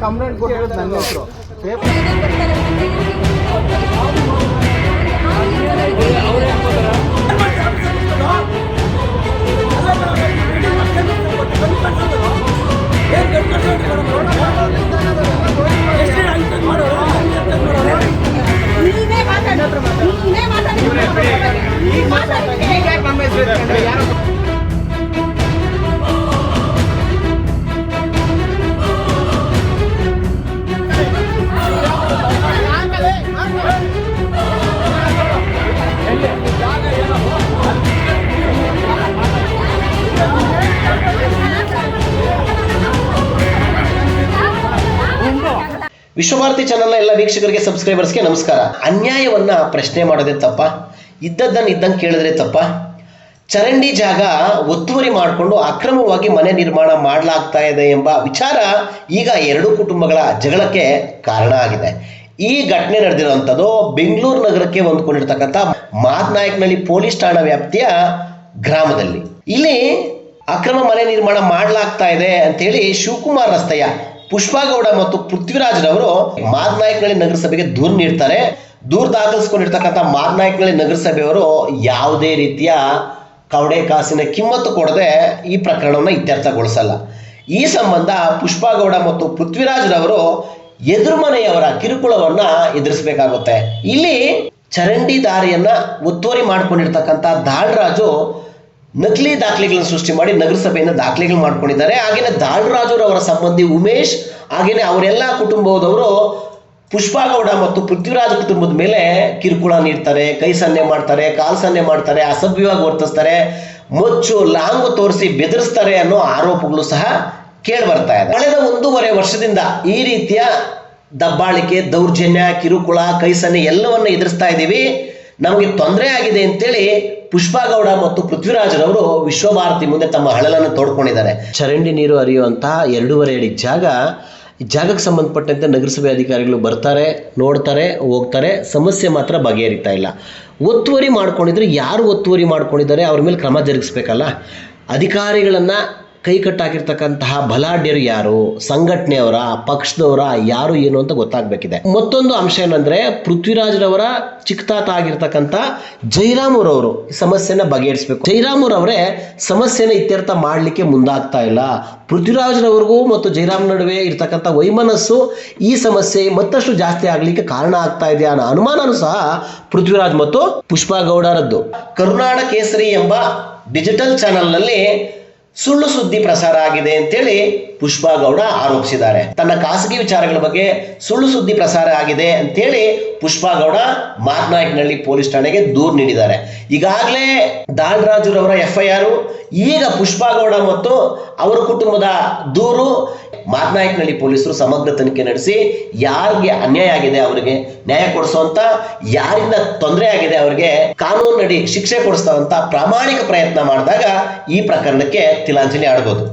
Complaint ಕೊಟ್ಟಿರೋದು ನನ್ನ ಹೆಸರು. ವಿಶ್ವಭಾರತಿ ಚಾನೆಲ್ನ ಎಲ್ಲ ವೀಕ್ಷಕರಿಗೆ ಸಬ್ಸ್ಕ್ರೈಬರ್ಸ್ಗೆ ನಮಸ್ಕಾರ. ಅನ್ಯಾಯವನ್ನ ಪ್ರಶ್ನೆ ಮಾಡೋದೇ ತಪ್ಪ, ಇದ್ದದ್ದನ್ನು ಇದ್ದಂಗೆ ಕೇಳಿದ್ರೆ ತಪ್ಪ. ಚರಂಡಿ ಜಾಗ ಒತ್ತುವರಿ ಮಾಡಿಕೊಂಡು ಅಕ್ರಮವಾಗಿ ಮನೆ ನಿರ್ಮಾಣ ಮಾಡಲಾಗ್ತಾ ಇದೆ ಎಂಬ ವಿಚಾರ ಈಗ ಎರಡು ಕುಟುಂಬಗಳ ಜಗಳಕ್ಕೆ ಕಾರಣ ಆಗಿದೆ. ಈ ಘಟನೆ ನಡೆದಿರುವಂಥದ್ದು ಬೆಂಗಳೂರು ನಗರಕ್ಕೆ ಹೊಂದ್ಕೊಂಡಿರ್ತಕ್ಕಂಥ ಮಾದನಾಯಕನಹಳ್ಳಿ ಪೊಲೀಸ್ ಠಾಣಾ ವ್ಯಾಪ್ತಿಯ ಗ್ರಾಮದಲ್ಲಿ. ಇಲ್ಲಿ ಅಕ್ರಮ ಮನೆ ನಿರ್ಮಾಣ ಮಾಡಲಾಗ್ತಾ ಇದೆ ಅಂತೇಳಿ ಶಿವಕುಮಾರ್ ರಸ್ತೆಯ ಪುಷ್ಪಗೌಡ ಮತ್ತು ಪೃಥ್ವಿರಾಜ್ರವರು ಮಾದನಾಯಕನಹಳ್ಳಿ ನಗರಸಭೆಗೆ ದೂರು ನೀಡ್ತಾರೆ. ದೂರು ದಾಖಲಿಸಿಕೊಂಡಿರ್ತಕ್ಕಂಥ ಮಾದನಾಯಕನಹಳ್ಳಿ ನಗರಸಭೆಯವರು ಯಾವುದೇ ರೀತಿಯ ಕವಡೆ ಕಾಸಿನ ಕಿಮ್ಮತ್ತು ಕೊಡದೆ ಈ ಪ್ರಕರಣವನ್ನು ಇತ್ಯರ್ಥಗೊಳಿಸಲ್ಲ. ಈ ಸಂಬಂಧ ಪುಷ್ಪಗೌಡ ಮತ್ತು ಪೃಥ್ವಿರಾಜ್ರವರು ಎದುರು ಮನೆಯವರ ಕಿರುಕುಳವನ್ನ ಎದುರಿಸಬೇಕಾಗುತ್ತೆ. ಇಲ್ಲಿ ಚರಂಡಿ ದಾರಿಯನ್ನ ಒತ್ತುವರಿ ಮಾಡ್ಕೊಂಡಿರ್ತಕ್ಕಂಥ ದಾಳರಾಜು ನಕಲಿ ದಾಖಲೆಗಳನ್ನು ಸೃಷ್ಟಿ ಮಾಡಿ ನಗರಸಭೆಯಿಂದ ದಾಖಲೆಗಳು ಮಾಡ್ಕೊಂಡಿದ್ದಾರೆ. ಹಾಗೇನೆ ದಾಳರಾಜುರವರ ಸಂಬಂಧಿ ಉಮೇಶ್ ಹಾಗೇನೆ ಅವರೆಲ್ಲ ಕುಟುಂಬದವರು ಪುಷ್ಪಗೌಡ ಮತ್ತು ಪೃಥ್ವಿರಾಜ್ ಕುಟುಂಬದ ಮೇಲೆ ಕಿರುಕುಳ ನೀಡ್ತಾರೆ, ಕೈ ಸನ್ನೆ ಮಾಡ್ತಾರೆ, ಕಾಲು ಸನ್ನೆ ಮಾಡ್ತಾರೆ, ಅಸಭ್ಯವಾಗಿ ವರ್ತಿಸ್ತಾರೆ, ಮೊಚ್ಚು ಲಾಂಗು ತೋರಿಸಿ ಬೆದರಿಸ್ತಾರೆ ಅನ್ನೋ ಆರೋಪಗಳು ಸಹ ಕೇಳಿ ಬರ್ತಾ ಇದೆ. ಕಳೆದ 1.5 ವರ್ಷದಿಂದ ಈ ರೀತಿಯ ದಬ್ಬಾಳಿಕೆ, ದೌರ್ಜನ್ಯ, ಕಿರುಕುಳ, ಕೈ ಸನ್ನೆ ಎಲ್ಲವನ್ನ ಎದುರಿಸ್ತಾ ಇದ್ದೀವಿ, ನಮಗೆ ತೊಂದರೆ ಆಗಿದೆ ಅಂತೇಳಿ ಪುಷ್ಪಗೌಡ ಮತ್ತು ಪೃಥ್ವಿರಾಜ್ರವರು ವಿಶ್ವಭಾರತಿ ಮುಂದೆ ತಮ್ಮ ಹಳಲನ್ನು ತೋಡ್ಕೊಂಡಿದ್ದಾರೆ. ಚರಂಡಿ ನೀರು ಹರಿಯುವಂತಹ 2.5 ಅಡಿ ಜಾಗ, ಈ ಜಾಗಕ್ಕೆ ಸಂಬಂಧಪಟ್ಟಂತೆ ನಗರಸಭೆ ಅಧಿಕಾರಿಗಳು ಬರ್ತಾರೆ, ನೋಡ್ತಾರೆ, ಹೋಗ್ತಾರೆ, ಸಮಸ್ಯೆ ಮಾತ್ರ ಬಗೆಹರಿತಾ ಇಲ್ಲ. ಒತ್ತುವರಿ ಮಾಡ್ಕೊಂಡಿದ್ರೆ ಯಾರು ಒತ್ತುವರಿ ಮಾಡ್ಕೊಂಡಿದ್ದಾರೆ ಅವ್ರ ಮೇಲೆ ಕ್ರಮ ಜರುಗಿಸ್ಬೇಕಲ್ಲ. ಅಧಿಕಾರಿಗಳನ್ನ ಕೈ ಕಟ್ಟಾಕಿರ್ತಕ್ಕಂತಹ ಬಲಾಢ್ಯರು ಯಾರು, ಸಂಘಟನೆಯವರ, ಪಕ್ಷದವರ, ಯಾರು ಏನು ಅಂತ ಗೊತ್ತಾಗಬೇಕಿದೆ. ಮತ್ತೊಂದು ಅಂಶ ಏನಂದ್ರೆ ಪೃಥ್ವಿರಾಜ್ರವರ ಚಿಕ್ಕತಾತ ಆಗಿರ್ತಕ್ಕಂಥ ಜೈರಾಮುರವರು ಈ ಸಮಸ್ಯೆನ ಬಗೆಹರಿಸಬೇಕು. ಜೈರಾಮುರವರೇ ಸಮಸ್ಯೆನ ಇತ್ಯರ್ಥ ಮಾಡಲಿಕ್ಕೆ ಮುಂದಾಗ್ತಾ ಇಲ್ಲ. ಪೃಥ್ವಿರಾಜ್ರವ್ರಿಗೂ ಮತ್ತು ಜೈರಾಮ್ ನಡುವೆ ಇರ್ತಕ್ಕಂಥ ವೈಮನಸ್ಸು ಈ ಸಮಸ್ಯೆ ಮತ್ತಷ್ಟು ಜಾಸ್ತಿ ಆಗ್ಲಿಕ್ಕೆ ಕಾರಣ ಆಗ್ತಾ ಇದೆ ಅನ್ನೋ ಅನುಮಾನನೂ ಸಹ ಪೃಥ್ವಿರಾಜ್ ಮತ್ತು ಪುಷ್ಪಗೌಡರದ್ದು. ಕರುನಾಡ ಕೇಸರಿ ಎಂಬ ಡಿಜಿಟಲ್ ಚಾನೆಲ್ನಲ್ಲಿ ಸುಳ್ಳು ಸುದ್ದಿ ಪ್ರಸಾರ ಆಗಿದೆ ಅಂತೇಳಿ ಪುಷ್ಪಗೌಡ ಆರೋಪಿಸಿದ್ದಾರೆ. ತನ್ನ ಖಾಸಗಿ ವಿಚಾರಗಳ ಬಗ್ಗೆ ಸುಳ್ಳು ಸುದ್ದಿ ಪ್ರಸಾರ ಆಗಿದೆ ಅಂತೇಳಿ ಪುಷ್ಪಗೌಡ ಮಾದನಾಯಕನಹಳ್ಳಿ ಪೊಲೀಸ್ ಠಾಣೆಗೆ ದೂರು ನೀಡಿದ್ದಾರೆ. ಈಗಾಗಲೇ ದಾಳರಾಜುರವರ FIR, ಈಗ ಪುಷ್ಪಗೌಡ ಮತ್ತು ಅವರ ಕುಟುಂಬದ ದೂರು. ಮಾದನಾಯಕನಹಳ್ಳಿ ಪೊಲೀಸರು ಸಮಗ್ರ ತನಿಖೆ ನಡೆಸಿ ಯಾರಿಗೆ ಅನ್ಯಾಯ ಆಗಿದೆ ಅವರಿಗೆ ನ್ಯಾಯ ಕೊಡಿಸುವಂತ, ಯಾರಿಂದ ತೊಂದರೆ ಆಗಿದೆ ಅವರಿಗೆ ಕಾನೂನಿನಡಿ ಶಿಕ್ಷೆ ಕೊಡಿಸುವಂತ ಪ್ರಾಮಾಣಿಕ ಪ್ರಯತ್ನ ಮಾಡಿದಾಗ ಈ ಪ್ರಕರಣಕ್ಕೆ ತಿಲಾಂಜಲಿ ಆಡಬಹುದು.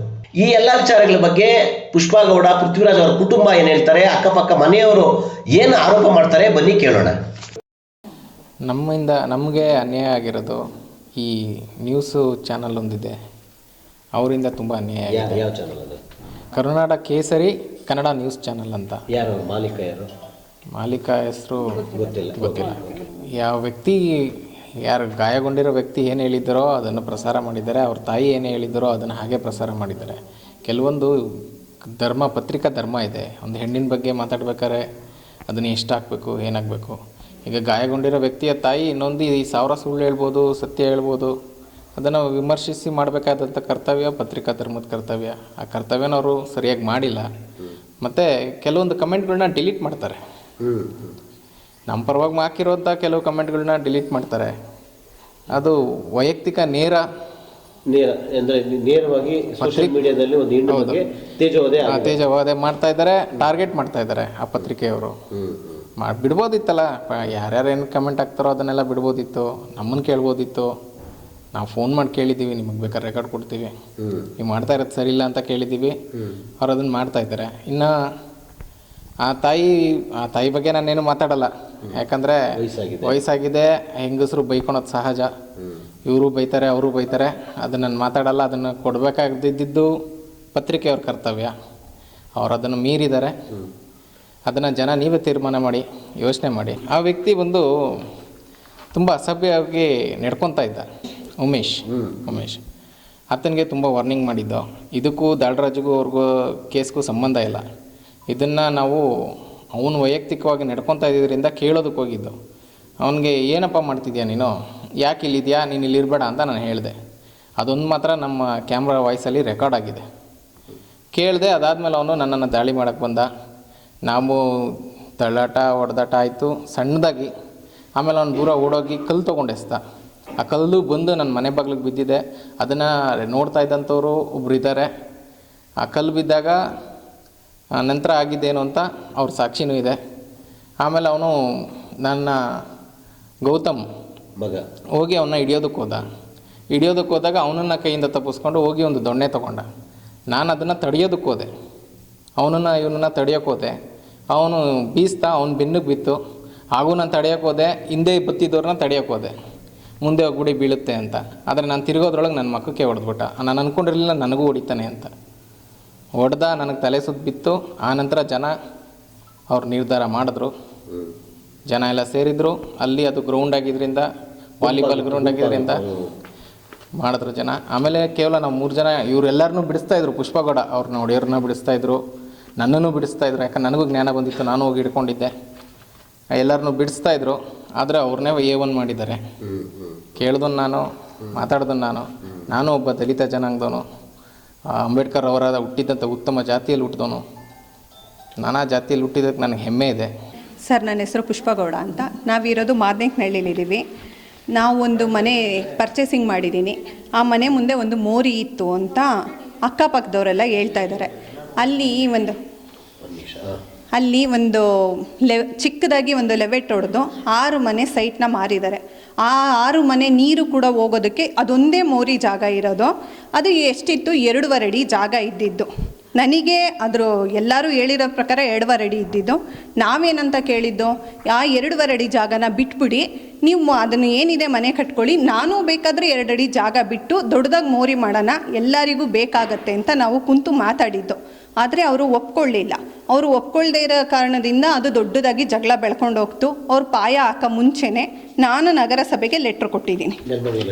ಈ ಎಲ್ಲ ವಿಚಾರಗಳ ಬಗ್ಗೆ ಪುಷ್ಪಗೌಡ, ಪೃಥ್ವಿರಾಜ್ ಅವರ ಕುಟುಂಬ ಏನ್ ಹೇಳ್ತಾರೆ, ಅಕ್ಕಪಕ್ಕ ಮನೆಯವರು ಏನು ಆರೋಪ ಮಾಡ್ತಾರೆ, ಬನ್ನಿ ಕೇಳೋಣ. ನಮಗೆ ಅನ್ಯಾಯ ಆಗಿರೋದು ಈ ನ್ಯೂಸು ಚಾನಲ್ ಒಂದಿದೆ, ಅವರಿಂದ ತುಂಬ ಅನ್ಯಾಯ ಆಗಿದೆ. ಯಾವ ಚಾನಲ್ ಅದು? ಕರುನಾಡ ಕೇಸರಿ ಕನ್ನಡ ನ್ಯೂಸ್ ಚಾನಲ್ ಅಂತ. ಯಾರು ಮಾಲೀಕ? ಯಾರು ಮಾಲೀಕ ಹೆಸರು ಗೊತ್ತಿಲ್ಲ. ಯಾವ ವ್ಯಕ್ತಿ, ಯಾರು ಗಾಯಗೊಂಡಿರೋ ವ್ಯಕ್ತಿ ಏನು ಹೇಳಿದ್ದಾರೋ ಅದನ್ನು ಪ್ರಸಾರ ಮಾಡಿದ್ದಾರೆ, ಅವ್ರ ತಾಯಿ ಏನು ಹೇಳಿದ್ದಾರೋ ಅದನ್ನು ಹಾಗೆ ಪ್ರಸಾರ ಮಾಡಿದ್ದಾರೆ. ಕೆಲವೊಂದು ಪತ್ರಿಕಾ ಧರ್ಮ ಇದೆ. ಒಂದು ಹೆಣ್ಣಿನ ಬಗ್ಗೆ ಮಾತಾಡ್ಬೇಕಾದ್ರೆ ಅದನ್ನು ಎಷ್ಟು ಹಾಕಬೇಕು, ಏನಾಗಬೇಕು. ಈಗ ಗಾಯಗೊಂಡಿರೋ ವ್ಯಕ್ತಿಯ ತಾಯಿ ಇನ್ನೊಂದು 1000 ಸುಳ್ಳು ಹೇಳ್ಬೋದು, ಸತ್ಯ ಹೇಳ್ಬೋದು. ಅದನ್ನು ವಿಮರ್ಶಿಸಿ ಮಾಡಬೇಕಾದಂಥ ಕರ್ತವ್ಯ ಪತ್ರಿಕಾ ಧರ್ಮದ ಕರ್ತವ್ಯ. ಆ ಕರ್ತವ್ಯನ ಅವರು ಸರಿಯಾಗಿ ಮಾಡಿಲ್ಲ. ಮತ್ತು ಕೆಲವೊಂದು ಕಮೆಂಟ್ಗಳನ್ನ ಡಿಲೀಟ್ ಮಾಡ್ತಾರೆ. ನಮ್ಮ ಪರವಾಗಿ ಹಾಕಿರೋಂಥ ಕೆಲವು ಕಮೆಂಟ್ಗಳನ್ನ ಡಿಲೀಟ್ ಮಾಡ್ತಾರೆ. ಅದು ವೈಯಕ್ತಿಕ ನೇರವಾಗಿ ಸೋಷಿಯಲ್ ಮೀಡಿಯಾದಲ್ಲಿ ಒಂದು ಹೆಣ್ಣು ಬಗ್ಗೆ ತೇಜೋವಧೆ ಮಾಡ್ತಾ ಇದ್ದಾರೆ, ಟಾರ್ಗೆಟ್ ಮಾಡ್ತಾ ಇದ್ದಾರೆ ಆ ಪತ್ರಿಕೆಯವರು. ಬಿಡ್ಬೋದಿತ್ತಲ್ಲ, ಯಾರ್ಯಾರು ಏನು ಕಮೆಂಟ್ ಹಾಕ್ತಾರೋ ಅದನ್ನೆಲ್ಲ ಬಿಡ್ಬೋದಿತ್ತು, ನಮ್ಮನ್ನು ಕೇಳ್ಬೋದಿತ್ತು. ನಾವು ಫೋನ್ ಮಾಡಿ ಕೇಳಿದ್ದೀವಿ, ನಿಮಗೆ ಬೇಕಾದ್ರೆ ರೆಕಾರ್ಡ್ ಕೊಡ್ತೀವಿ, ನೀವು ಮಾಡ್ತಾ ಇರೋದು ಸರಿ ಇಲ್ಲ ಅಂತ ಕೇಳಿದ್ದೀವಿ. ಅವ್ರು ಅದನ್ನು ಮಾಡ್ತಾ ಇದ್ದಾರೆ. ಇನ್ನು ಆ ತಾಯಿ ಬಗ್ಗೆ ನಾನೇನು ಮಾತಾಡಲ್ಲ, ಯಾಕಂದರೆ ವಯಸ್ಸಾಗಿದೆ, ಹೆಂಗಸರು ಬೈಕೊಳೋದು ಸಹಜ. ಇವರು ಬೈತಾರೆ, ಅವರು ಬೈತಾರೆ, ಅದನ್ನು ನಾನು ಮಾತಾಡಲ್ಲ. ಅದನ್ನು ಕೊಡಬೇಕಾಗಿದ್ದು ಪತ್ರಿಕೆಯವ್ರ ಕರ್ತವ್ಯ. ಅವ್ರು ಅದನ್ನು ಮೀರಿದ್ದಾರೆ. ಅದನ್ನು ಜನ ನೀವೇ ತೀರ್ಮಾನ ಮಾಡಿ, ಯೋಚನೆ ಮಾಡಿ. ಆ ವ್ಯಕ್ತಿ ಬಂದು ತುಂಬ ಅಸಭ್ಯವಾಗಿ ನಡ್ಕೊತಾ ಇದ್ದ, ಉಮೇಶ್ ಆತನಿಗೆ ತುಂಬ ವಾರ್ನಿಂಗ್ ಮಾಡಿದ್ದು. ಇದಕ್ಕೂ ದಾಳರಾಜ್ಗೂ ಅವ್ರಿಗೂ ಕೇಸ್ಗೂ ಸಂಬಂಧ ಇಲ್ಲ. ಇದನ್ನು ನಾವು ಅವನು ವೈಯಕ್ತಿಕವಾಗಿ ನಡ್ಕೊತಾ ಇದ್ದಿದ್ದರಿಂದ ಕೇಳೋದಕ್ಕೆ ಹೋಗಿದ್ದು. ಅವನಿಗೆ ಏನಪ್ಪ ಮಾಡ್ತಿದ್ಯಾ ನೀನು, ಯಾಕೆ ಇಲ್ಲಿದೆಯಾ, ನೀನು ಇಲ್ಲಿರಬೇಡ ಅಂತ ನಾನು ಹೇಳಿದೆ. ಅದೊಂದು ಮಾತ್ರ ನಮ್ಮ ಕ್ಯಾಮ್ರಾ ವಾಯ್ಸಲ್ಲಿ ರೆಕಾರ್ಡ್ ಆಗಿದೆ. ಕೇಳಿದೆ. ಅದಾದಮೇಲೆ ಅವನು ನನ್ನನ್ನು ದಾಳಿ ಮಾಡೋಕ್ಕೆ ಬಂದ. ನಾವು ತಳ್ಳಾಟ ಹೊಡೆದಾಟ ಆಯಿತು ಸಣ್ಣದಾಗಿ. ಆಮೇಲೆ ಅವನು ದೂರ ಓಡೋಗಿ ಕಲ್ಲು ತೊಗೊಂಡೆಸ್ದ. ಆ ಕಲ್ಲು ಬಂದು ನನ್ನ ಮನೆ ಬಾಗಿಲಿಗೆ ಬಿದ್ದಿದೆ. ಅದನ್ನು ನೋಡ್ತಾ ಇದ್ದಂಥವ್ರು ಒಬ್ರು ಇದ್ದಾರೆ. ಆ ಕಲ್ಲು ಬಿದ್ದಾಗ ನಂತರ ಆಗಿದ್ದೇನು ಅಂತ ಅವ್ರ ಸಾಕ್ಷಿನೂ ಇದೆ. ಆಮೇಲೆ ಅವನು ನನ್ನ ಗೌತಮ್ ಮಗ ಹೋಗಿ ಅವನ್ನ ಹಿಡಿಯೋದಕ್ಕೆ ಹೋದಾಗ ಅವನನ್ನು ಕೈಯಿಂದ ತಪ್ಪಿಸ್ಕೊಂಡು ಹೋಗಿ ಒಂದು ದೊಣ್ಣೆ ತೊಗೊಂಡ. ನಾನು ಅದನ್ನು ತಡೆಯೋದಕ್ಕೆ ಹೋದೆ. ಇವನನ್ನು ತಡೆಯೋಕ್ಕೆ ಹೋದೆ. ಅವನು ಬೀಸ್ತಾ ಅವನ ಬೆನ್ನಿಗೆ ಬಿತ್ತು. ಹಾಗೂ ನಾನು ತಡೆಯೋಕ್ಕೆ ಹೋದೆ. ಹಿಂದೆ ಬತ್ತಿದ್ದವ್ರನ್ನ ತಡೆಯೋಕ್ಕೆ ಹೋದೆ, ಮುಂದೆ ಹೋಗ್ಬಿಡಿ ಬೀಳುತ್ತೆ ಅಂತ. ಆದರೆ ನಾನು ತಿರುಗೋದ್ರೊಳಗೆ ನನ್ನ ಮಕ್ಕಕ್ಕೆ ಹೊಡೆದ್ಬಿಟ್ಟ. ನಾನು ಅಂದ್ಕೊಂಡಿರಲಿಲ್ಲ ನನಗೂ ಹೊಡಿತಾನೆ ಅಂತ. ಹೊಡೆದ, ನನಗೆ ತಲೆ ಸುತ್ತ ಬಿತ್ತು. ಆನಂತರ ಜನ ಅವ್ರು ನಿರ್ಧಾರ ಮಾಡಿದ್ರು. ಜನ ಎಲ್ಲ ಸೇರಿದ್ರು. ಅಲ್ಲಿ ಅದು ಗ್ರೌಂಡ್ ಆಗಿದ್ದರಿಂದ, ವಾಲಿಬಾಲ್ ಗ್ರೌಂಡ್ ಆಗಿದ್ದರಿಂದ ಮಾಡಿದ್ರು ಜನ. ಆಮೇಲೆ ಕೇವಲ ನಾವು 3 ಜನ ಇವರೆಲ್ಲರನ್ನೂ ಬಿಡಿಸ್ತಾಯಿದ್ರು. ಪುಷ್ಪಗೌಡ ಅವ್ರನ್ನ ಹೊಡೆಯೋರನ್ನ ಬಿಡಿಸ್ತಾಯಿದ್ರು, ನನ್ನನ್ನು ಬಿಡಿಸ್ತಾಯಿದ್ರು. ಯಾಕಂದ್ರೆ ನನಗೂ ಜ್ಞಾನ ಬಂದಿತ್ತು, ನಾನು ಹೋಗಿ ಹಿಡ್ಕೊಂಡಿದ್ದೆ. ಎಲ್ಲರನ್ನೂ ಬಿಡಿಸ್ತಾಯಿದ್ರು. ಆದರೆ ಅವ್ರನ್ನೇ A1 ಮಾಡಿದ್ದಾರೆ. ಕೇಳ್ದನು ನಾನು, ಮಾತಾಡ್ದನು ನಾನು ಒಬ್ಬ ದಲಿತ ಜನಾಂಗದವನು. ಅಂಬೇಡ್ಕರ್ ಅವರ ಹುಟ್ಟಿದಂಥ ಉತ್ತಮ ಜಾತಿಯಲ್ಲಿ ಹುಟ್ಟಿದವನು. ನಾನಾ ಜಾತಿಯಲ್ಲಿ ಹುಟ್ಟಿದ್ದಕ್ಕೆ ನನಗೆ ಹೆಮ್ಮೆ ಇದೆ. ಸರ್, ನನ್ನ ಹೆಸರು ಪುಷ್ಪಗೌಡ ಅಂತ. ನಾವಿರೋದು ಮಾದನೇಕನಹಳ್ಳಿಲಿದ್ದೀವಿ. ನಾವು ಒಂದು ಮನೆ ಪರ್ಚೇಸಿಂಗ್ ಮಾಡಿದ್ದೀನಿ. ಆ ಮನೆ ಮುಂದೆ ಒಂದು ಮೋರಿ ಇತ್ತು ಅಂತ ಅಕ್ಕಪಕ್ಕದವರೆಲ್ಲ ಹೇಳ್ತಾ ಇದ್ದಾರೆ. ಅಲ್ಲಿ ಒಂದು ಚಿಕ್ಕದಾಗಿ ಒಂದು ಲೆವೆಟ್ ಹೊಡೆದು 6 ಮನೆ ಸೈಟ್ನ ಮಾರಿದ್ದಾರೆ. ಆ 6 ಮನೆ ನೀರು ಕೂಡ ಹೋಗೋದಕ್ಕೆ ಅದೊಂದೇ ಮೋರಿ ಜಾಗ ಇರೋದು. ಅದು ಎಷ್ಟಿತ್ತು, 2.5 ಅಡಿ ಜಾಗ ಇದ್ದಿದ್ದು. ನನಗೆ ಅದ್ರ ಎಲ್ಲರೂ ಹೇಳಿರೋ ಪ್ರಕಾರ 2.5 ಅಡಿ ಇದ್ದಿದ್ದು. ನಾವೇನಂತ ಕೇಳಿದ್ದು, ಆ 2.5 ಅಡಿ ಜಾಗನ ಬಿಟ್ಬಿಡಿ, ನೀವು ಅದನ್ನು ಏನಿದೆ ಮನೆ ಕಟ್ಕೊಳ್ಳಿ, ನಾನು ಬೇಕಾದರೆ 2 ಅಡಿ ಜಾಗ ಬಿಟ್ಟು ದೊಡ್ಡದಾಗಿ ಮೋರಿ ಮಾಡೋಣ, ಎಲ್ಲರಿಗೂ ಬೇಕಾಗತ್ತೆ ಅಂತ ನಾವು ಕುಂತು ಮಾತಾಡಿದ್ದು. ಆದರೆ ಅವರು ಒಪ್ಕೊಳ್ಳಿಲ್ಲ. ಅವರು ಒಪ್ಕೊಳ್ದೇ ಇರೋ ಕಾರಣದಿಂದ ಅದು ದೊಡ್ಡದಾಗಿ ಜಗಳ ಬೆಳ್ಕೊಂಡು ಹೋಗ್ತು. ಅವ್ರು ಪಾಯ ಹಾಕೋ ಮುಂಚೆನೇ ನಾನು ನಗರಸಭೆಗೆ ಲೆಟ್ರ್ ಕೊಟ್ಟಿದ್ದೀನಿ.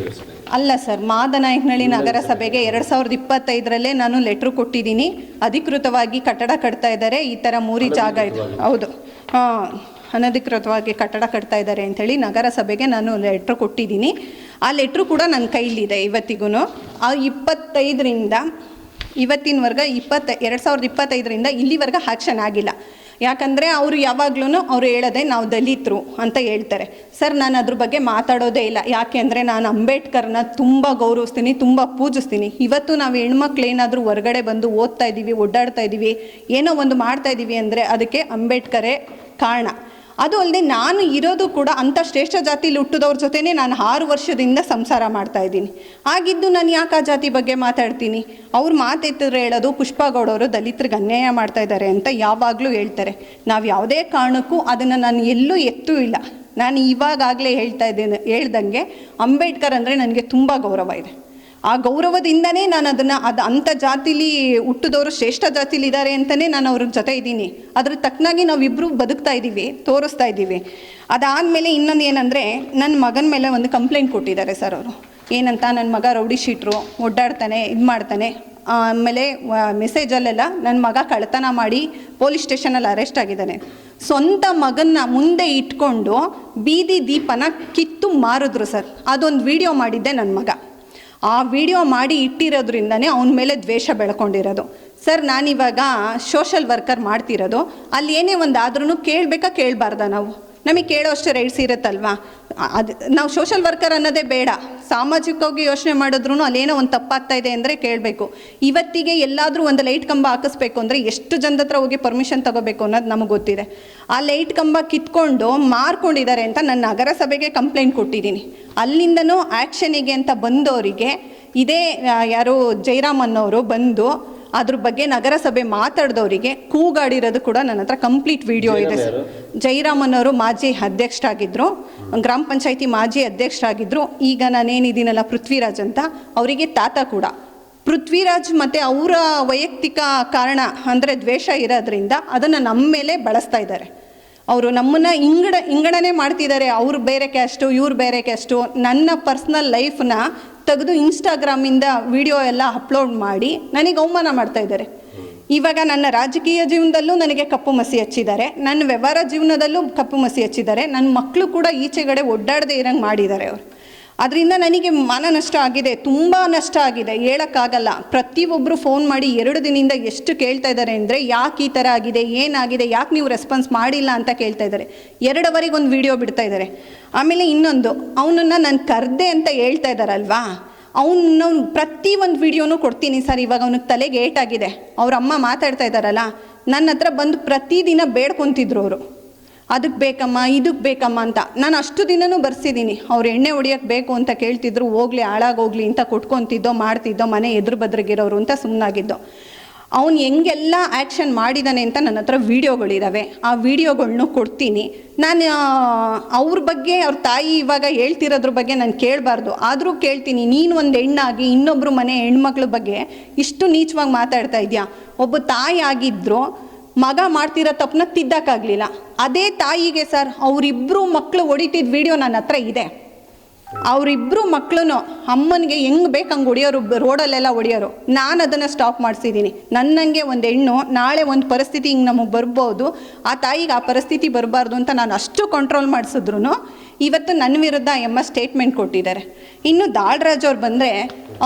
ಅಲ್ಲ ಸರ್, ಮಾದನಾಯಕನಹಳ್ಳಿ ನಗರಸಭೆಗೆ 2025ರಲ್ಲೇ ನಾನು ಲೆಟ್ರ್ ಕೊಟ್ಟಿದ್ದೀನಿ. ಅಧಿಕೃತವಾಗಿ ಕಟ್ಟಡ ಕಟ್ತಾ ಇದ್ದಾರೆ, ಈ ಥರ ಮೋರಿ ಜಾಗ ಇದೆ, ಹೌದು, ಅನಧಿಕೃತವಾಗಿ ಕಟ್ಟಡ ಕಟ್ತಾ ಇದ್ದಾರೆ ಅಂಥೇಳಿ ನಗರಸಭೆಗೆ ನಾನು ಲೆಟ್ರ್ ಕೊಟ್ಟಿದ್ದೀನಿ. ಆ ಲೆಟ್ರು ಕೂಡ ನನ್ನ ಕೈಲಿದೆ ಇವತ್ತಿಗೂ. ಆ 25ರಿಂದ ಇವತ್ತಿನವರೆಗೆ 2025ರಿಂದ ಇಲ್ಲಿವರೆಗೆ ಆ್ಯಕ್ಷನ್ ಆಗಿಲ್ಲ. ಯಾಕಂದರೆ ಅವರು ಯಾವಾಗ್ಲೂ ಅವರು ಹೇಳೋದೆ ನಾವು ದಲಿತರು ಅಂತ ಹೇಳ್ತಾರೆ. ಸರ್, ನಾನು ಅದ್ರ ಬಗ್ಗೆ ಮಾತಾಡೋದೇ ಇಲ್ಲ. ಯಾಕೆ ಅಂದರೆ ನಾನು ಅಂಬೇಡ್ಕರ್ನ ತುಂಬ ಗೌರವಿಸ್ತೀನಿ, ತುಂಬ ಪೂಜಿಸ್ತೀನಿ. ಇವತ್ತು ನಾವು ಹೆಣ್ಮಕ್ಳು ಏನಾದರೂ ಹೊರಗಡೆ ಬಂದು ಓದ್ತಾ ಇದ್ದೀವಿ, ಓಡಾಡ್ತಾ ಇದ್ದೀವಿ, ಏನೋ ಒಂದು ಮಾಡ್ತಾ ಇದ್ದೀವಿ ಅಂದರೆ ಅದಕ್ಕೆ ಅಂಬೇಡ್ಕರೇ ಕಾರಣ. ಅದು ಅಲ್ಲದೆ ನಾನು ಇರೋದು ಕೂಡ ಅಂಥ ಶ್ರೇಷ್ಠ ಜಾತಿಲಿ ಹುಟ್ಟಿದವ್ರ ಜೊತೆನೇ ನಾನು 6 ವರ್ಷದಿಂದ ಸಂಸಾರ ಮಾಡ್ತಾಯಿದ್ದೀನಿ. ಆಗಿದ್ದು ನಾನು ಯಾಕೆ ಆ ಜಾತಿ ಬಗ್ಗೆ ಮಾತಾಡ್ತೀನಿ? ಅವ್ರು ಮಾತೆತ್ತಿದ್ರೆ ಹೇಳೋದು ಪುಷ್ಪಗೌಡವರು ದಲಿತರಿಗೆ ಅನ್ಯಾಯ ಮಾಡ್ತಾ ಇದ್ದಾರೆ ಅಂತ ಯಾವಾಗಲೂ ಹೇಳ್ತಾರೆ. ನಾವು ಯಾವುದೇ ಕಾರಣಕ್ಕೂ ಅದನ್ನು ನಾನು ಎಲ್ಲೂ ಎತ್ತೂ ಇಲ್ಲ. ನಾನು ಇವಾಗಲೇ ಹೇಳ್ದಂಗೆ ಅಂಬೇಡ್ಕರ್ ಅಂದರೆ ನನಗೆ ತುಂಬ ಗೌರವ ಇದೆ. ಆ ಗೌರವದಿಂದನೇ ನಾನು ಅದನ್ನು ಅಂಥ ಜಾತಿಲಿ ಹುಟ್ಟಿದವರು ಶ್ರೇಷ್ಠ ಜಾತಿಲಿದ್ದಾರೆ ಅಂತಲೇ ನಾನು ಅವ್ರ ಜೊತೆ ಇದ್ದೀನಿ. ಅದ್ರ ತಕ್ಕನಾಗಿ ನಾವಿಬ್ಬರು ಬದುಕ್ತಾ ಇದ್ದೀವಿ, ತೋರಿಸ್ತಾ ಇದ್ದೀವಿ. ಅದಾದಮೇಲೆ ಇನ್ನೊಂದು ಏನಂದರೆ, ನನ್ನ ಮಗನ ಮೇಲೆ ಒಂದು ಕಂಪ್ಲೇಂಟ್ ಕೊಟ್ಟಿದ್ದಾರೆ ಸರ್ ಅವರು. ಏನಂತ, ನನ್ನ ಮಗ ರೌಡಿ ಶೀಟ್ರು, ಒಡ್ಡಾಡ್ತಾನೆ, ಇದು ಮಾಡ್ತಾನೆ. ಆಮೇಲೆ ಮೆಸೇಜಲ್ಲೆಲ್ಲ ನನ್ನ ಮಗ ಕಳ್ಳತನ ಮಾಡಿ ಪೊಲೀಸ್ ಸ್ಟೇಷನಲ್ಲಿ ಅರೆಸ್ಟ್ ಆಗಿದ್ದಾನೆ. ಸ್ವಂತ ಮಗನ್ನ ಮುಂದೆ ಇಟ್ಕೊಂಡು ಬೀದಿ ದೀಪನ ಕಿತ್ತು ಮಾರಿದ್ರು ಸರ್. ಅದೊಂದು ವಿಡಿಯೋ ಮಾಡಿದ್ದೆ ನನ್ನ ಮಗ. ಆ ವಿಡಿಯೋ ಮಾಡಿ ಇಟ್ಟಿರೋದ್ರಿಂದನೇ ಅವನ ಮೇಲೆ ದ್ವೇಷ ಬೆಳ್ಕೊಂಡಿರೋದು. ಸರ್, ನಾನಿವಾಗ ಸೋಷಲ್ ವರ್ಕರ್ ಮಾಡ್ತಿರೋದು. ಅಲ್ಲಿ ಏನೇ ಒಂದು ಆದ್ರೂ ಕೇಳಬಾರ್ದ? ನಮಗೆ ಕೇಳೋ ಅಷ್ಟೇ ರೈಟ್ಸ್ ಇರುತ್ತಲ್ವಾ? ನಾವು ಸೋಷಲ್ ವರ್ಕರ್ ಅನ್ನೋದೇ ಬೇಡ, ಸಾಮಾಜಿಕವಾಗಿ ಯೋಚನೆ ಮಾಡಿದ್ರೂ ಅಲ್ಲೇನೋ ಒಂದು ತಪ್ಪಾಗ್ತಾ ಇದೆ ಅಂದರೆ ಕೇಳಬೇಕು. ಇವತ್ತಿಗೆ ಎಲ್ಲಾದರೂ ಒಂದು ಲೈಟ್ ಕಂಬ ಹಾಕಿಸ್ಬೇಕು ಅಂದರೆ ಎಷ್ಟು ಜನದ ಹತ್ರ ಹೋಗಿ ಪರ್ಮಿಷನ್ ತೊಗೋಬೇಕು ಅನ್ನೋದು ನಮಗೆ ಗೊತ್ತಿದೆ. ಆ ಲೈಟ್ ಕಂಬ ಕಿತ್ಕೊಂಡು ಮಾರ್ಕೊಂಡಿದ್ದಾರೆ ಅಂತ ನಾನು ನಗರಸಭೆಗೆ ಕಂಪ್ಲೇಂಟ್ ಕೊಟ್ಟಿದ್ದೀನಿ. ಅಲ್ಲಿಂದನೂ ಆ್ಯಕ್ಷನಿಗೆ ಅಂತ ಬಂದವರಿಗೆ ಇದೇ ಯಾರು ಜೈರಾಮ್ ಅನ್ನೋರು ಬಂದು ಅದ್ರ ಬಗ್ಗೆ ನಗರಸಭೆ ಮಾತಾಡಿದವರಿಗೆ ಕೂಗಾಡಿರೋದು ಕೂಡ ನನ್ನ ಹತ್ರ ಕಂಪ್ಲೀಟ್ ವಿಡಿಯೋ ಇದೆ. ಜೈರಾಮನ್ ಅವರು ಮಾಜಿ ಅಧ್ಯಕ್ಷರಾಗಿದ್ದರು, ಗ್ರಾಮ ಪಂಚಾಯತಿ ಮಾಜಿ ಅಧ್ಯಕ್ಷರಾಗಿದ್ದರು. ಈಗ ನಾನೇನಿದ್ದೀನಲ್ಲ ಪೃಥ್ವಿರಾಜ್ ಅಂತ, ಅವರಿಗೆ ತಾತ ಕೂಡ. ಪೃಥ್ವಿರಾಜ್ ಮತ್ತು ಅವರ ವೈಯಕ್ತಿಕ ಕಾರಣ ಅಂದರೆ ದ್ವೇಷ ಇರೋದ್ರಿಂದ ಅದನ್ನು ನಮ್ಮ ಮೇಲೆ ಬಳಸ್ತಾ ಇದ್ದಾರೆ. ಅವರು ನಮ್ಮನ್ನು ಇಂಗಡಣೆ ಮಾಡ್ತಿದ್ದಾರೆ. ಅವ್ರು ಬೇರೆ ಕ್ಯಾಸ್ಟು, ಇವ್ರು ಬೇರೆ ಕ್ಯಾಸ್ಟು. ನನ್ನ ಪರ್ಸ್ನಲ್ ಲೈಫ್ನ ತೆಗೆದು ಇನ್ಸ್ಟಾಗ್ರಾಮಿಂದ ವಿಡಿಯೋ ಎಲ್ಲ ಅಪ್ಲೋಡ್ ಮಾಡಿ ನನಗೆ ಅವಮಾನ ಮಾಡ್ತಾಯಿದ್ದಾರೆ. ಇವಾಗ ನನ್ನ ರಾಜಕೀಯ ಜೀವನದಲ್ಲೂ ನನಗೆ ಕಪ್ಪು ಮಸಿ ಹಚ್ಚಿದ್ದಾರೆ, ನನ್ನ ವ್ಯವಹಾರ ಜೀವನದಲ್ಲೂ ಕಪ್ಪು ಮಸಿ ಹಚ್ಚಿದ್ದಾರೆ. ನನ್ನ ಮಕ್ಕಳು ಕೂಡ ಈಚೆಗಡೆ ಒಡ್ಡಾಡದೆ ಇರೋಂಗೆ ಮಾಡಿದ್ದಾರೆ ಅವರು. ಅದರಿಂದ ನನಗೆ ಮಾನ ನಷ್ಟ ಆಗಿದೆ, ತುಂಬ ನಷ್ಟ ಆಗಿದೆ, ಹೇಳೋಕ್ಕಾಗಲ್ಲ. ಪ್ರತಿಯೊಬ್ಬರು ಫೋನ್ ಮಾಡಿ 2 ದಿನದಿಂದ ಎಷ್ಟು ಕೇಳ್ತಾ ಇದ್ದಾರೆ ಅಂದರೆ, ಯಾಕೆ ಈ ಥರ ಆಗಿದೆ, ಏನಾಗಿದೆ, ಯಾಕೆ ನೀವು ರೆಸ್ಪಾನ್ಸ್ ಮಾಡಿಲ್ಲ ಅಂತ ಕೇಳ್ತಾ ಇದ್ದಾರೆ. 2 ಅವರಿಗೆ ಒಂದು ವಿಡಿಯೋ ಬಿಡ್ತಾ ಇದ್ದಾರೆ. ಆಮೇಲೆ ಇನ್ನೊಂದು, ಅವನನ್ನು ನಾನು ಕರೆದೆ ಅಂತ ಹೇಳ್ತಾ ಇದ್ದಾರಲ್ವಾ, ಅವನು ಪ್ರತಿಯೊಂದು ವಿಡಿಯೋನೂ ಕೊಡ್ತೀನಿ ಸರ್. ಇವಾಗ ಅವನಿಗೆ ತಲೆಗೆ ಏಟಾಗಿದೆ. ಅವ್ರ ಅಮ್ಮ ಮಾತಾಡ್ತಾ ಇದ್ದಾರಲ್ಲ, ನನ್ನ ಹತ್ರ ಬಂದು ಪ್ರತಿದಿನ ಬೇಡ್ಕೊತಿದ್ರು ಅವರು, ಅದಕ್ಕೆ ಬೇಕಮ್ಮ, ಇದಕ್ಕೆ ಬೇಕಮ್ಮ ಅಂತ. ನಾನು ಅಷ್ಟು ದಿನವೂ ಬರ್ಸಿದ್ದೀನಿ. ಅವ್ರು ಎಣ್ಣೆ ಹೊಡಿಯೋಕ್ಕೆ ಬೇಕು ಅಂತ ಕೇಳ್ತಿದ್ರು, ಹೋಗ್ಲಿ ಹಾಳಾಗೋಗ್ಲಿ ಅಂತ ಕೊಟ್ಕೊತಿದ್ದೋ ಮಾಡ್ತಿದ್ದೋ, ಮನೆ ಎದುರು ಬದ್ರಿಗಿರೋರು ಅಂತ ಸುಮ್ಮನಾಗಿದ್ದೋ. ಅವನು ಹೆಂಗೆಲ್ಲ ಆ್ಯಕ್ಷನ್ ಮಾಡಿದ್ದಾನೆ ಅಂತ ನನ್ನ ಹತ್ರ ವೀಡಿಯೋಗಳಿದ್ದಾವೆ. ಆ ವೀಡಿಯೋಗಳ್ನೂ ಕೊಡ್ತೀನಿ. ನಾನು ಅವ್ರ ಬಗ್ಗೆ, ಅವ್ರ ತಾಯಿ ಇವಾಗ ಹೇಳ್ತಿರೋದ್ರ ಬಗ್ಗೆ ನಾನು ಕೇಳಬಾರ್ದು, ಆದರೂ ಕೇಳ್ತೀನಿ. ನೀನು ಒಂದು ಹೆಣ್ಣಾಗಿ ಇನ್ನೊಬ್ಬರು ಮನೆ ಹೆಣ್ಮಕ್ಳ ಬಗ್ಗೆ ಇಷ್ಟು ನೀಚವಾಗಿ ಮಾತಾಡ್ತಾ ಇದೆಯಾ? ಒಬ್ಬ ತಾಯಿ ಆಗಿದ್ದರು, ಮಗ ಮಾಡ್ತಿರೋ ತಪ್ಪನ್ನ ತಿದ್ದಕ್ಕಾಗಲಿಲ್ಲ. ಅದೇ ತಾಯಿಗೆ ಸರ್ ಅವರಿಬ್ಬರು ಮಕ್ಕಳು ಹೊಡಿತಿದ್ದ ವಿಡಿಯೋ ನನ್ನ ಹತ್ರ ಇದೆ. ಅವರಿಬ್ಬರು ಮಕ್ಕಳು ಅಮ್ಮನಿಗೆ ಹೆಂಗೆ ಬೇಕು ಹಂಗೆ ಹೊಡಿಯೋರು, ರೋಡಲ್ಲೆಲ್ಲ ಹೊಡಿಯೋರು. ನಾನು ಅದನ್ನು ಸ್ಟಾಪ್ ಮಾಡಿಸಿದ್ದೀನಿ. ನನ್ನಂಗೆ ಒಂದು ಹೆಣ್ಣು ನಾಳೆ ಒಂದು ಪರಿಸ್ಥಿತಿ ಹಿಂಗೆ ನಮಗೆ ಬರ್ಬೋದು, ಆ ತಾಯಿಗೆ ಆ ಪರಿಸ್ಥಿತಿ ಬರಬಾರ್ದು ಅಂತ ನಾನು ಅಷ್ಟು ಕಂಟ್ರೋಲ್ ಮಾಡಿಸಿದ್ರು ಇವತ್ತು ನನ್ನ ವಿರುದ್ಧ ಸ್ಟೇಟ್ಮೆಂಟ್ ಕೊಟ್ಟಿದ್ದಾರೆ. ಇನ್ನು ದಾಳರಾಜ್ ಅವ್ರು ಬಂದರೆ,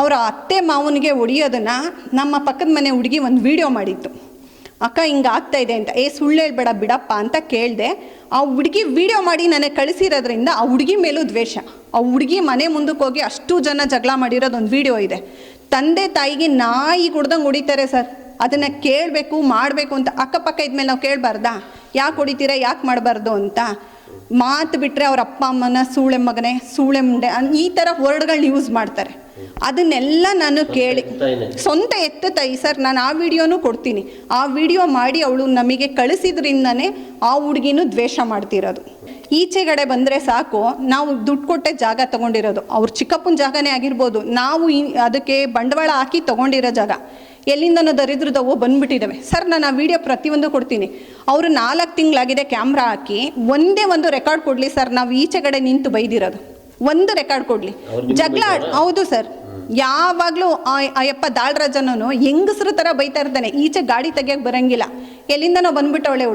ಅವರ ಅತ್ತೆ ಮಾವನಿಗೆ ಹೊಡಿಯೋದನ್ನು ನಮ್ಮ ಪಕ್ಕದ ಮನೆ ಹುಡುಗಿ ಒಂದು ವಿಡಿಯೋ ಮಾಡಿತ್ತು. ಅಕ್ಕ ಹಿಂಗೆ ಆಗ್ತಾ ಇದೆ ಅಂತ. ಸುಳ್ಳು ಹೇಳ್ಬೇಡ ಬಿಡಪ್ಪ ಅಂತ ಕೇಳಿದೆ. ಆ ಹುಡುಗಿ ವಿಡಿಯೋ ಮಾಡಿ ನನಗೆ ಕಳಿಸಿರೋದ್ರಿಂದ ಆ ಹುಡುಗಿ ಮೇಲೂ ದ್ವೇಷ. ಆ ಹುಡುಗಿ ಮನೆ ಮುಂದಕ್ಕೆ ಹೋಗಿ ಅಷ್ಟು ಜನ ಜಗಳ ಮಾಡಿರೋದು ಒಂದು ವಿಡಿಯೋ ಇದೆ. ತಂದೆ ತಾಯಿಗೆ ನಾಯಿ ಕುಡ್ದಂಗೆ ಹೊಡಿತಾರೆ ಸರ್. ಅದನ್ನು ಕೇಳಬೇಕು, ಮಾಡಬೇಕು ಅಂತ ಅಕ್ಕಪಕ್ಕ ಇದ್ಮೇಲೆ ನಾವು ಕೇಳಬಾರ್ದಾ? ಯಾಕೆ ಹೊಡಿತೀರಾ, ಯಾಕೆ ಮಾಡಬಾರ್ದು ಅಂತ ಮಾತು ಬಿಟ್ಟರೆ ಅವ್ರ ಅಪ್ಪ ಅಮ್ಮನ ಸೂಳೆ ಮಗನೇ, ಸೂಳೆ ಮುಂಡೆ ಈ ಥರ ವರ್ಡ್ಗಳನ್ನ ಯೂಸ್ ಮಾಡ್ತಾರೆ. ಅದನ್ನೆಲ್ಲ ನಾನು ಕೇಳಿ ಸ್ವಂತ ಎತ್ತ ತಾಯಿ ಸರ್. ನಾನು ಆ ವಿಡಿಯೋನೂ ಕೊಡ್ತೀನಿ. ಆ ವಿಡಿಯೋ ಮಾಡಿ ಅವಳು ನಮಗೆ ಕಳಿಸಿದ್ರಿಂದನೇ ಆ ಹುಡುಗಿನೂ ದ್ವೇಷ ಮಾಡ್ತಿರೋದು. ಈಚೆಗಡೆ ಬಂದರೆ ಸಾಕು, ನಾವು ದುಡ್ಡು ಕೊಟ್ಟೆ ಜಾಗ ತೊಗೊಂಡಿರೋದು. ಅವ್ರ ಚಿಕ್ಕಪ್ಪನ ಜಾಗನೇ ಆಗಿರ್ಬೋದು, ನಾವು ಅದಕ್ಕೆ ಬಂಡವಾಳ ಹಾಕಿ ತೊಗೊಂಡಿರೋ ಜಾಗ. ಎಲ್ಲಿಂದನೋ ದರಿದ್ರದವು ಬಂದುಬಿಟ್ಟಿದ್ದಾವೆ ಸರ್. ನಾನು ಆ ವಿಡಿಯೋ ಪ್ರತಿಯೊಂದು ಕೊಡ್ತೀನಿ. ಅವರು 4 ತಿಂಗಳಾಗಿದೆ ಕ್ಯಾಮ್ರಾ ಹಾಕಿ, ಒಂದೇ ಒಂದು ರೆಕಾರ್ಡ್ ಕೊಡಲಿ ಸರ್. ನಾವು ಈಚೆಗಡೆ ನಿಂತು ಬೈದಿರೋದು ಒಂದು ರೆಕಾರ್ಡ್ ಕೊಡಲಿ. ಜಗಳ ಹೌದು ಸರ್. ಯಾವಾಗಲೂ ಅಯ್ಯಪ್ಪ ದಾಳರಾಜನೂ ಹೆಂಗಸ್ರ ಥರ ಬೈತಾ ಇರ್ತಾನೆ. ಈಚೆ ಗಾಡಿ ತೆಗಿಯೋಕೆ ಬರೋಂಗಿಲ್ಲ. ಎಲ್ಲಿಂದನೋ ಬಂದ್ಬಿಟ್ಟವಳೆ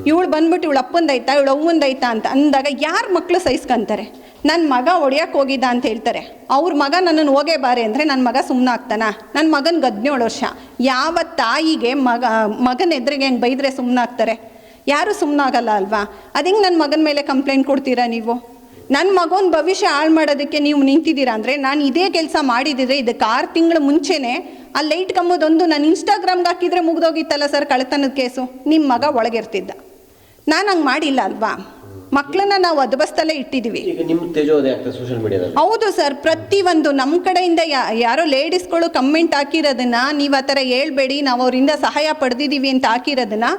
ಇವಳು ಬಂದ್ಬಿಟ್ಟು ಇವಳು ಅಪ್ಪಂದೈತಾ, ಇವಳು ಅವ್ವಂದೈತಾ ಅಂತ ಅಂದಾಗ ಯಾರು ಮಕ್ಕಳು ಸಹಿಸ್ಕೊಂತಾರೆ? ನನ್ನ ಮಗ ಹೊಡಿಯೋಕೆ ಹೋಗಿದ್ದ ಅಂತ ಹೇಳ್ತಾರೆ. ಅವ್ರ ಮಗ ನನ್ನನ್ನು ಹೋಗೇ ಬಾರೆ ಅಂದರೆ ನನ್ನ ಮಗ ಸುಮ್ಮನೆ ಆಗ್ತಾನ? ನನ್ನ ಮಗನಿಗೆ 17 ವರ್ಷ. ಯಾವ ತಾಯಿಗೆ ಮಗನ ಎದುರಿಗೆ ಹೆಂಗೆ ಬೈದರೆ ಸುಮ್ಮನೆ ಆಗ್ತಾರೆ? ಯಾರೂ ಸುಮ್ಮನಾಗಲ್ಲ ಅಲ್ವಾ? ಅದು ಹೆಂಗೆ ನನ್ನ ಮಗನ ಮೇಲೆ ಕಂಪ್ಲೇಂಟ್ ಕೊಡ್ತೀರಾ ನೀವು? ನನ್ನ ಮಗನ ಭವಿಷ್ಯ ಹಾಳು ಮಾಡೋದಕ್ಕೆ ನೀವು ನಿಂತಿದ್ದೀರಾ ಅಂದರೆ, ನಾನು ಇದೇ ಕೆಲಸ ಮಾಡಿದಿದ್ರೆ ಇದಕ್ಕೆ 6 ತಿಂಗಳ ಮುಂಚೆನೇ ಆ ಲೈಟ್ ಕಂಬೋದೊಂದು ನಾನು ಇನ್ಸ್ಟಾಗ್ರಾಮ್ಗೆ ಹಾಕಿದರೆ ಮುಗ್ದೋಗಿತ್ತಲ್ಲ ಸರ್ ಕಳ್ತನದ ಕೇಸು. ನಿಮ್ಮ ಮಗ ಒಳಗಿರ್ತಿದ್ದ. ನಾನು ಹಂಗೆ ಮಾಡಿಲ್ಲ ಅಲ್ವಾ? ಮಕ್ಕಳನ್ನ ನಾವು ಅದ್ಬಸ್ತಲ್ಲೇ ಇಟ್ಟಿದ್ದೀವಿ. ಹೌದು ಸರ್. ಪ್ರತಿಯೊಂದು ನಮ್ಮ ಕಡೆಯಿಂದ ಯಾರೋ ಲೇಡೀಸ್ಗಳು ಕಮೆಂಟ್ ಹಾಕಿರೋದನ್ನ ನೀವು ಆ ಥರ ಹೇಳ್ಬೇಡಿ, ನಾವು ಅವರಿಂದ ಸಹಾಯ ಪಡೆದಿದ್ದೀವಿ ಅಂತ ಹಾಕಿರೋದನ್ನ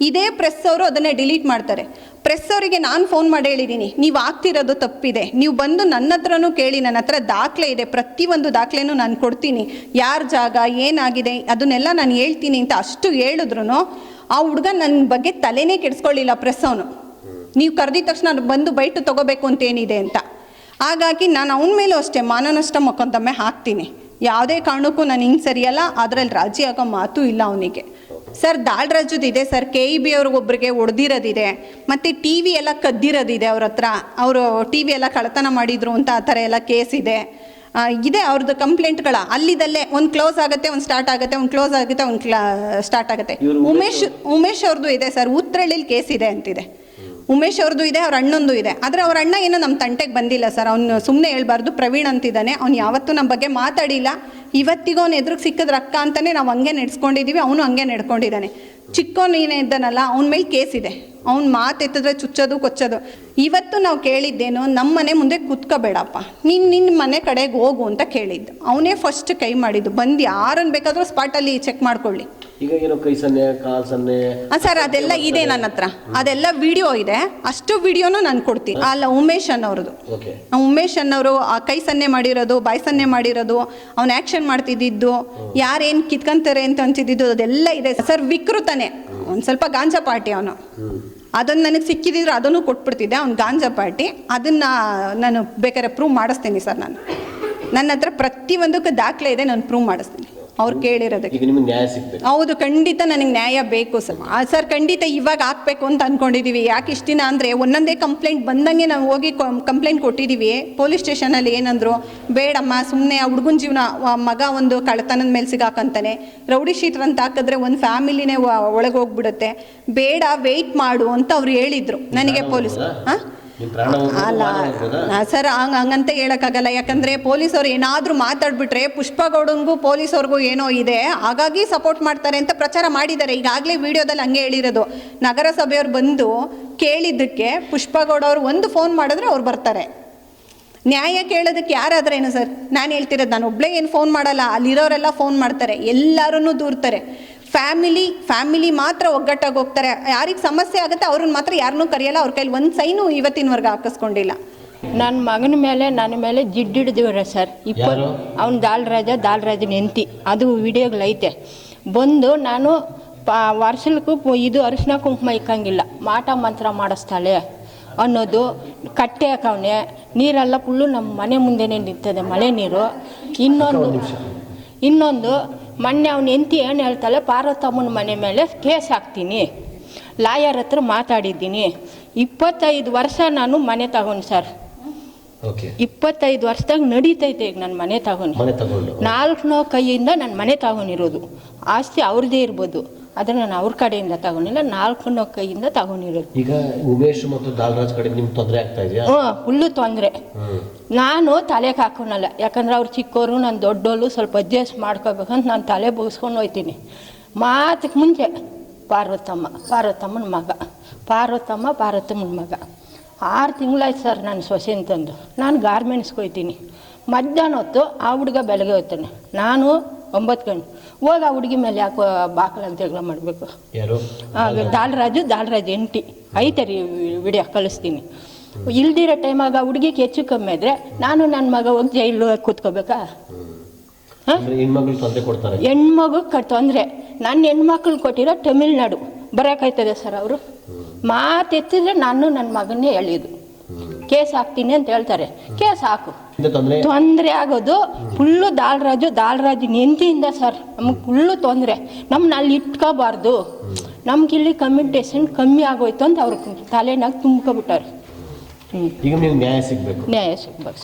ಇದೇ ಪ್ರೆಸ್ ಅವರು ಅದನ್ನೇ ಡಿಲೀಟ್ ಮಾಡ್ತಾರೆ. ಪ್ರೆಸ್ ಅವರಿಗೆ ನಾನು ಫೋನ್ ಮಾಡಿ ಹೇಳಿದ್ದೀನಿ, ನೀವು ಆಗ್ತಿರೋದು ತಪ್ಪಿದೆ, ನೀವು ಬಂದು ನನ್ನ ಹತ್ರನೂ ಕೇಳಿ, ನನ್ನ ಹತ್ರ ದಾಖಲೆ ಇದೆ, ಪ್ರತಿಯೊಂದು ದಾಖಲೆನೂ ನಾನು ಕೊಡ್ತೀನಿ, ಯಾರ ಜಾಗ ಏನಾಗಿದೆ ಅದನ್ನೆಲ್ಲ ನಾನು ಹೇಳ್ತೀನಿ ಅಂತ ಅಷ್ಟು ಹೇಳಿದ್ರು ಆ ಹುಡುಗ ನನ್ನ ಬಗ್ಗೆ ತಲೆನೇ ಕೆಡಿಸ್ಕೊಳ್ಳಿಲ್ಲ ಪ್ರೆಸ್ ಅವನು. ನೀವು ಕರೆದಿದ ತಕ್ಷಣ ಬಂದು ಬೈಟು ತೊಗೋಬೇಕು ಅಂತೇನಿದೆ ಅಂತ. ಹಾಗಾಗಿ ನಾನು ಅವನ ಮೇಲೂ ಅಷ್ಟೇ ಮಾನನಷ್ಟ ಮೊಕದ್ದಮೆ ಹಾಕ್ತೀನಿ. ಯಾವುದೇ ಕಾರಣಕ್ಕೂ ನಾನು ಹಿಂಗೆ ಸರಿಯಲ್ಲ, ಅದರಲ್ಲಿ ರಾಜಿ ಆಗೋ ಮಾತು ಇಲ್ಲ ಅವನಿಗೆ. ಸರ್ ದಾಳರಾಜುದು ಇದೆ ಸರ್, KEB ಅವ್ರಿಗೊಬ್ರಿಗೆ ಹೊಡೆದಿರೋದಿದೆ, ಮತ್ತು TV ಎಲ್ಲ ಕದ್ದಿರೋದಿದೆ ಅವ್ರ ಹತ್ರ. ಅವರು TV ಎಲ್ಲ ಕಳ್ಳತನ ಮಾಡಿದ್ರು ಅಂತ ಆ ಥರ ಎಲ್ಲ ಕೇಸ್ ಇದೆ. ಅವ್ರದ್ದು ಕಂಪ್ಲೇಂಟ್ಗಳ ಅಲ್ಲಿದಲ್ಲೇ ಒಂದು ಕ್ಲೋಸ್ ಆಗುತ್ತೆ, ಒಂದು ಸ್ಟಾರ್ಟ್ ಆಗುತ್ತೆ, ಒಂದು ಕ್ಲೋಸ್ ಆಗುತ್ತೆ, ಒಂದು ಸ್ಟಾರ್ಟ್ ಆಗುತ್ತೆ. ಉಮೇಶ್ ಅವ್ರದ್ದು ಇದೆ ಸರ್, ಉತ್ರಳ್ಳಿಲಿ ಕೇಸ್ ಇದೆ ಅಂತಿದೆ. ಉಮೇಶ್ ಅವ್ರದ್ದು ಇದೆ, ಅವ್ರ ಅಣ್ಣಂದು ಇದೆ. ಆದರೆ ಅವ್ರ ಅಣ್ಣ ಏನೋ ನಮ್ಮ ತಂಟೆಗೆ ಬಂದಿಲ್ಲ ಸರ್. ಅವ್ನು ಸುಮ್ಮನೆ ಹೇಳ್ಬಾರ್ದು, ಪ್ರವೀಣ್ ಅಂತಿದ್ದಾನೆ. ಅವ್ನು ಯಾವತ್ತೂ ನಮ್ಮ ಬಗ್ಗೆ ಮಾತಾಡಿಲ್ಲ. ಇವತ್ತಿಗೂ ಅವ್ನು ಎದುರಿಗೆ ಸಿಕ್ಕಿದ್ರೆ ಅಕ್ಕ ಅಂತಲೇ ನಾವು ಹಂಗೆ ನಡೆಸ್ಕೊಂಡಿದ್ದೀವಿ, ಅವನು ಹಂಗೆ ನಡ್ಕೊಂಡಿದ್ದಾನೆ. ಚಿಕ್ಕವನು ಏನೇ ಇದ್ದಾನಲ್ಲ ಅವನ ಮೇಲೆ ಕೇಸ್ ಇದೆ. ಅವ್ನು ಮಾತೆತ್ತಿದ್ರೆ ಚುಚ್ಚೋದು ಕೊಚ್ಚೋದು. ಇವತ್ತು ನಾವು ಕೇಳಿದ್ದೇನು, ನಮ್ಮ ಮನೆ ಮುಂದೆ ಕುತ್ಕೋಬೇಡಪ್ಪ, ನಿನ್ನ ಮನೆ ಕಡೆಗೆ ಹೋಗು ಅಂತ ಕೇಳಿದ್ದು. ಅವನೇ ಫಸ್ಟ್ ಕೈ ಮಾಡಿದ್ದು. ಬಂದು ಯಾರನ್ನು ಬೇಕಾದರೂ ಸ್ಪಾಟಲ್ಲಿ ಚೆಕ್ ಮಾಡ್ಕೊಳ್ಳಿ. ಈಗ ಏನೋ ಕೈ ಸನ್ನೆ ಕಾಲ್ ಸನ್ನೆ ಸರ್ ಅದೆಲ್ಲ ಇದೆ ನನ್ನ ಹತ್ರ, ಅದೆಲ್ಲ ವಿಡಿಯೋ ಇದೆ. ಅಷ್ಟು ವಿಡಿಯೋನು ನಾನು ಕೊಡ್ತೀನಿ. ಅಲ್ಲ ಉಮೇಶ್ ಅನ್ನೋರದು, ಉಮೇಶ್ ಅನ್ನೋರು ಆ ಕೈ ಸನ್ನೆ ಮಾಡಿರೋದು, ಬಾಯಿ ಸನ್ನೆ ಮಾಡಿರೋದು, ಅವ್ನು ಆ್ಯಕ್ಷನ್ ಮಾಡ್ತಿದ್ದಿದ್ದು, ಯಾರೇನು ಕಿತ್ಕೊಂತಾರೆ ಅಂತ ಅಂತಿದ್ದು ಅದೆಲ್ಲ ಇದೆ ಸರ್. ವಿಕೃತನೇ, ಒಂದು ಸ್ವಲ್ಪ ಗಾಂಜಾ ಪಾರ್ಟಿ ಅವನು. ಅದನ್ನು ನನಗೆ ಸಿಕ್ಕಿದ್ರೆ ಅದನ್ನು ಕೊಟ್ಬಿಡ್ತಿದ್ದೆ. ಅವ್ನು ಗಾಂಜಾ ಪಾರ್ಟಿ. ಅದನ್ನು ನಾನು ಬೇಕಾದ್ರೆ ಪ್ರೂವ್ ಮಾಡಿಸ್ತೀನಿ ಸರ್. ನನ್ನ ಹತ್ರ ಪ್ರತಿಯೊಂದಕ್ಕೂ ದಾಖಲೆ ಇದೆ, ನಾನು ಪ್ರೂವ್ ಮಾಡಿಸ್ತೀನಿ ಅವ್ರು ಕೇಳಿರೋದಕ್ಕೆ. ಈಗ ನಿಮಗೆ ನ್ಯಾಯ ಸಿಗಬೇಕು. ಹೌದು, ಖಂಡಿತ ನನಗೆ ನ್ಯಾಯ ಬೇಕು ಸರ್. ಸರ್ ಖಂಡಿತ ಇವಾಗ ಹಾಕ್ಬೇಕು ಅಂತ ಅಂದ್ಕೊಂಡಿದ್ದೀವಿ. ಯಾಕೆ ಇಷ್ಟು ದಿನ ಅಂದರೆ ಒಂದೊಂದೇ ಕಂಪ್ಲೇಂಟ್ ಬಂದಂಗೆ ನಾವು ಹೋಗಿ ಕಂಪ್ಲೇಂಟ್ ಕೊಟ್ಟಿದ್ದೀವಿ. ಪೊಲೀಸ್ ಸ್ಟೇಷನಲ್ಲಿ ಏನಂದರು, ಬೇಡಮ್ಮ ಸುಮ್ಮನೆ ಆ ಹುಡುಗನ ಜೀವನ, ಮಗ ಒಂದು ಕಳ್ಳತನದ ಮೇಲೆ ಸಿಗಾಕಂತಾನೆ, ರೌಡಿ ಶೀಟರ್ ಅಂತ ಹಾಕಿದ್ರೆ ಒಂದು ಫ್ಯಾಮಿಲಿನೇ ಒಳಗೆ ಹೋಗ್ಬಿಡುತ್ತೆ, ಬೇಡ ವೆಯ್ಟ್ ಮಾಡು ಅಂತ ಅವ್ರು ಹೇಳಿದರು ನನಗೆ ಪೊಲೀಸ್. ಹಾಂ ಅಲ್ಲ ಸರ್, ಹಂಗಂತ ಹೇಳೋಕ್ಕಾಗಲ್ಲ. ಯಾಕಂದರೆ ಪೊಲೀಸವ್ರು ಏನಾದರೂ ಮಾತಾಡ್ಬಿಟ್ರೆ ಪುಷ್ಪಗೌಡನಿಗೂ ಪೊಲೀಸವ್ರಿಗೂ ಏನೋ ಇದೆ, ಹಾಗಾಗಿ ಸಪೋರ್ಟ್ ಮಾಡ್ತಾರೆ ಅಂತ ಪ್ರಚಾರ ಮಾಡಿದ್ದಾರೆ. ಈಗಾಗಲೇ ವಿಡಿಯೋದಲ್ಲಿ ಹಂಗೆ ಹೇಳಿರೋದು. ನಗರಸಭೆಯವ್ರು ಬಂದು ಕೇಳಿದ್ದಕ್ಕೆ ಪುಷ್ಪಗೌಡ ಅವರು ಒಂದು ಫೋನ್ ಮಾಡಿದ್ರೆ ಅವ್ರು ಬರ್ತಾರೆ. ನ್ಯಾಯ ಕೇಳೋದಕ್ಕೆ ಯಾರಾದ್ರೇನು ಸರ್? ನಾನು ಹೇಳ್ತಿರೋದು, ನಾನು ಒಬ್ಬಳೇ ಏನು ಫೋನ್ ಮಾಡಲ್ಲ, ಅಲ್ಲಿರೋರೆಲ್ಲ ಫೋನ್ ಮಾಡ್ತಾರೆ, ಎಲ್ಲರೂ ದೂರ್ತಾರೆ. ಫ್ಯಾಮಿಲಿ ಮಾತ್ರ ಒಗ್ಗಟ್ಟಾಗಿ ಹೋಗ್ತಾರೆ. ಯಾರಿಗೆ ಸಮಸ್ಯೆ ಆಗುತ್ತೆ ಅವ್ರನ್ನ ಮಾತ್ರ ಯಾರನ್ನೂ ಕರೆಯಲ್ಲ. ಅವ್ರ ಕೈಲಿ ಒಂದು ಸೈನು ಇವತ್ತಿನವರೆಗೆ ಹಾಕಿಸ್ಕೊಂಡಿಲ್ಲ. ನನ್ನ ಮಗನ ಮೇಲೆ ನನ್ನ ಮೇಲೆ ಜಿಡ್ಡಿಡ್ದಿವ್ರೆ ಸರ್. ಅವ್ನು ದಾಲ್ರಾಜನ ಹೆಂಡತಿ, ಅದು ವಿಡಿಯೋಗಳೈತೆ. ಬಂದು ನಾನು ವರ್ಷಕ್ಕೂ ಇದು ಅರಿಶಿನ ಕುಂಕುಮ ಇಕ್ಕಂಗಿಲ್ಲ, ಮಾಟ ಮಂತ್ರ ಮಾಡಿಸ್ತಾಳೆ ಅನ್ನೋದು, ಕಟ್ಟೆ ಹಾಕವನೆ, ನೀರೆಲ್ಲ ಫುಲ್ಲು ನಮ್ಮ ಮನೆ ಮುಂದೆನೇ ನಿಂತದೆ, ಮಳೆ ನೀರು. ಇನ್ನೊಂದು ಮೊನ್ನೆ ಅವನ ಹೆಂಡತಿ ಏನು ಹೇಳ್ತಾಳೆ, ಪಾರ್ವತಮ್ಮನ ಮನೆ ಮೇಲೆ ಕೇಸ್ ಹಾಕ್ತೀನಿ, ಲಾಯರ್ ಹತ್ರ ಮಾತಾಡಿದ್ದೀನಿ. 25 ವರ್ಷ ನಾನು ಮನೆ ತಗೊಂಡು ಸರ್. 25 ವರ್ಷದಾಗ ನಡೀತೈತೆ ಈಗ ನನ್ನ ಮನೆ ತಗೊಂಡು. 4 ಕೈಯಿಂದ ನಾನು ಮನೆ ತಗೊಂಡಿರೋದು. ಆಸ್ತಿ ಅವ್ರದ್ದೇ ಇರ್ಬೋದು, ಆದರೆ ನಾನು ಅವ್ರ ಕಡೆಯಿಂದ ತಗೊಂಡಿಲ್ಲ, 4 ಕೈಯಿಂದ ತಗೊಂಡಿರೋದು. ಈಗ ಉಮೇಶ್ ಮತ್ತು ದಾಲ್ರಾಜ್ ಕಡೆ ನಿಮ್ಗೆ ತೊಂದರೆ ಆಗ್ತಾ ಇದೆಯಾ? ಫುಲ್ಲು ತೊಂದರೆ. ನಾನು ತಲೆಗೆ ಹಾಕೋನಲ್ಲ, ಯಾಕಂದ್ರೆ ಅವ್ರು ಚಿಕ್ಕವರು, ನಾನು ದೊಡ್ಡೋಳು, ಸ್ವಲ್ಪ ಅಡ್ಜಸ್ಟ್ ಮಾಡ್ಕೋಬೇಕಂತ ನಾನು ತಲೆ ಬಗ್ಸ್ಕೊಂಡು ಹೋಗ್ತೀನಿ. ಮಾತಕ್ಕೆ ಮುಂಚೆ ಪಾರ್ವತಮ್ಮನ ಮಗ 6 ತಿಂಗಳಾಯ್ತು ಸರ್ ನಾನು ಸೊಸೆ ಅಂತಂದು. ನಾನು ಗಾರ್ಮೆಂಟ್ಸ್ಗೆ ಹೋಗ್ತೀನಿ. ಮಧ್ಯಾಹ್ನ ಹೊತ್ತು ಆ ಹುಡುಗ ಬೆಳಗ್ಗೆ ಹೋಗ್ತಾನೆ, ನಾನು 9 ಗಂಟೆ ಹೋಗಿ ಆ ಹುಡುಗಿ ಮೇಲೆ ಯಾಕೋ ಬಾಕಲಂತ ಜಗಳ ಮಾಡಬೇಕು. ದಾಲ್ರಾಜ್ ಹೆಂಡತಿ ಐತೆ ರೀ, ವಿಡಿಯೋ ಕಳಿಸ್ತೀನಿ. ಇಲ್ದಿರೋ ಟೈಮಾಗ ಆ ಹುಡುಗಿಗೆ ಹೆಚ್ಚು ಕಮ್ಮಿ ಆದರೆ ನಾನು ನನ್ನ ಮಗ ಹೋಗಿ ಜೈಲು ಕೂತ್ಕೋಬೇಕಾ? ಹೆಣ್ಮಗು ತೊಂದರೆ. ನನ್ನ ಹೆಣ್ಮಕ್ಳು ಕೊಟ್ಟಿರೋ ತಮಿಳ್ನಾಡು ಬರೋಕಾಯ್ತದೆ ಸರ್. ಅವರು ಮಾತೆತ್ತಿದ್ರೆ ನಾನು ನನ್ನ ಮಗನ್ನೇ ಹೇಳಿದ್ದು, ಕೇಸ್ ಹಾಕ್ತೀನಿ ಅಂತ ಹೇಳ್ತಾರೆ. ಕೇಸ್ ಹಾಕು. ತೊಂದರೆ ಆಗೋದು ಫುಲ್ಲು ದಾಲ್ರಾಜಿನ ಹೆಂಡತಿಯಿಂದ ಸರ್. ನಮಗೆ ಫುಲ್ಲು ತೊಂದರೆ. ನಮ್ಮನ್ನ ಅಲ್ಲಿ ಇಟ್ಕೋಬಾರ್ದು, ನಮ್ಗಿಲ್ಲಿ ಕಮ್ಯುನಿಕೇಷನ್ ಕಮ್ಮಿ ಆಗೋಯ್ತು ಅಂತ ಅವ್ರಿಗೆ ತಲೆನಾಗ ತುಂಬ್ಕೊಬಿಟ್ಟಾರೆ. ಈಗ ನ್ಯಾಯ ಸಿಗ್ಬೇಕು.